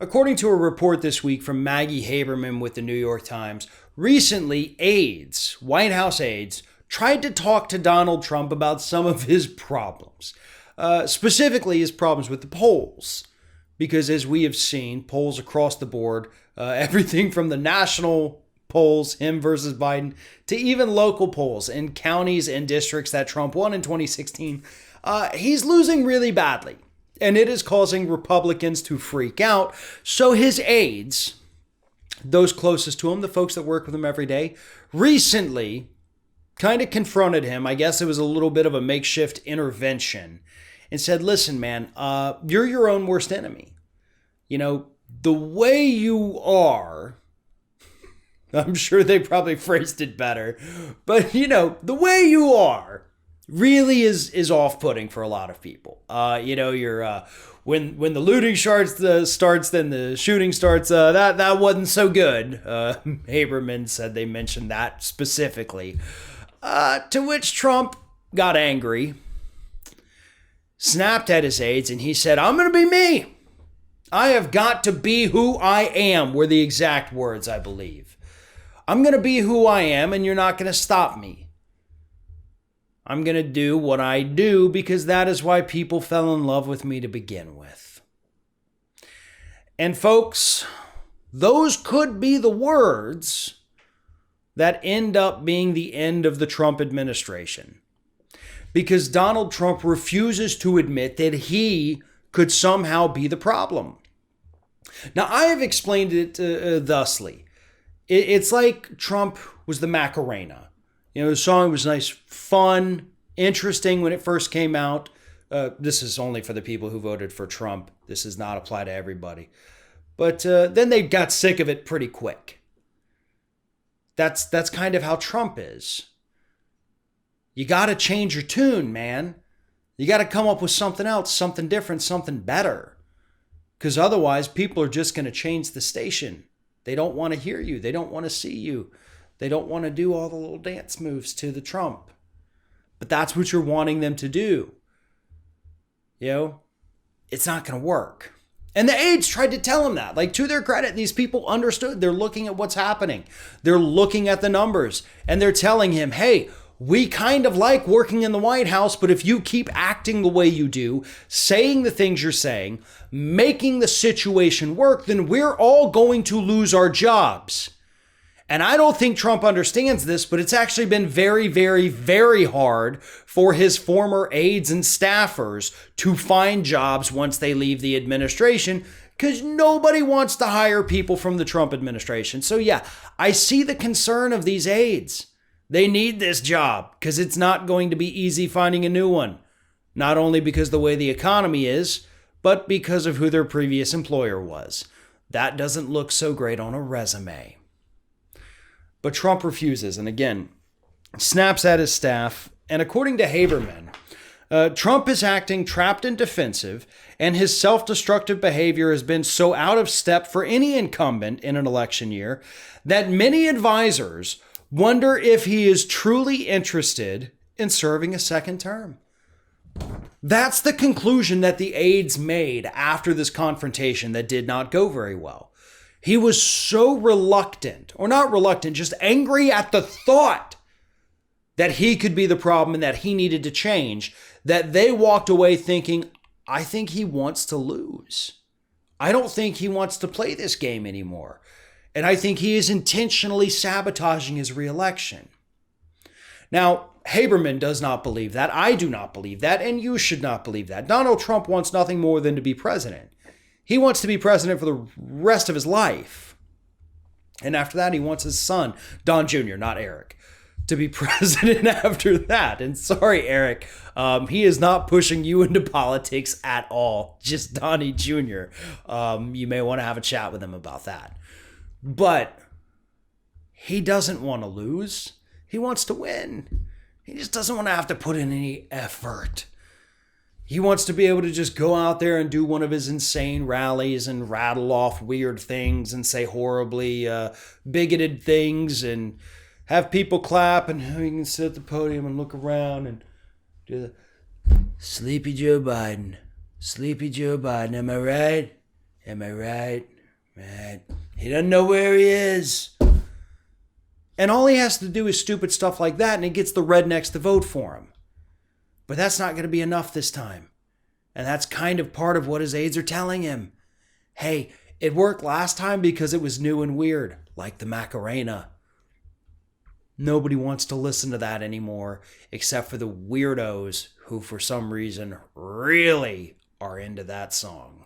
According to a report this week from Maggie Haberman with the New York Times, recently White House aides, tried to talk to Donald Trump about some of his problems, specifically his problems with the polls. Because as we have seen, polls across the board, everything from the national polls, him versus Biden, to even local polls in counties and districts that Trump won in 2016, he's losing really badly. And it is causing Republicans to freak out. So his aides, those closest to him, the folks that work with him every day, recently kind of confronted him. I guess it was a little bit of a makeshift intervention and said, listen, man, you're your own worst enemy. You know, the way you are, I'm sure they probably phrased it better, but you know, the way you are really is off-putting for a lot of people. You're when the looting starts, then the shooting starts. That wasn't so good. Haberman said they mentioned that specifically. To which Trump got angry, snapped at his aides, and he said, "I'm going to be me. I have got to be who I am," were the exact words, I believe. "I'm going to be who I am, and you're not going to stop me. I'm going to do what I do because that is why people fell in love with me to begin with." And folks, those could be the words that end up being the end of the Trump administration. Because Donald Trump refuses to admit that he could somehow be the problem. Now, I have explained it thusly. It's like Trump was the Macarena. You know, the song was nice, fun, interesting when it first came out. This is only for the people who voted for Trump. This does not apply to everybody. But then they got sick of it pretty quick. That's kind of how Trump is. You got to change your tune, man. You got to come up with something else, something different, something better. Because otherwise, people are just going to change the station. They don't want to hear you. They don't want to see you. They don't want to do all the little dance moves to the Trump. But that's what you're wanting them to do. You know, it's not going to work. And the aides tried to tell him that. Like, to their credit, these people understood. They're looking at what's happening. They're looking at the numbers. And they're telling him, hey, we kind of like working in the White House, but if you keep acting the way you do, saying the things you're saying, making the situation work, then we're all going to lose our jobs. And I don't think Trump understands this, but it's actually been very, very, very hard for his former aides and staffers to find jobs once they leave the administration, because nobody wants to hire people from the Trump administration. So yeah, I see the concern of these aides. They need this job because it's not going to be easy finding a new one. Not only because the way the economy is, but because of who their previous employer was. That doesn't look so great on a resume. But Trump refuses, and again, snaps at his staff. And according to Haberman, Trump is acting trapped and defensive, and his self-destructive behavior has been so out of step for any incumbent in an election year that many advisors wonder if he is truly interested in serving a second term. That's the conclusion that the aides made after this confrontation that did not go very well. He was so reluctant, or not reluctant, just angry at the thought that he could be the problem and that he needed to change, that they walked away thinking, I think he wants to lose. I don't think he wants to play this game anymore. And I think he is intentionally sabotaging his reelection. Now, Haberman does not believe that. I do not believe that. And you should not believe that. Donald Trump wants nothing more than to be president. He wants to be president for the rest of his life. And after that, he wants his son, Don Jr., not Eric, to be president after that. And sorry, Eric, he is not pushing you into politics at all. Just Donnie Jr. You may want to have a chat with him about that. But he doesn't want to lose. He wants to win. He just doesn't want to have to put in any effort. He wants to be able to just go out there and do one of his insane rallies and rattle off weird things and say horribly bigoted things and have people clap, and he can sit at the podium and look around and do the Sleepy Joe Biden, am I right? Am I right? Right. He doesn't know where he is. And all he has to do is stupid stuff like that, and he gets the rednecks to vote for him. But that's not going to be enough this time. And that's kind of part of what his aides are telling him. Hey, it worked last time because it was new and weird, like the Macarena. Nobody wants to listen to that anymore, except for the weirdos who, for some reason, really are into that song.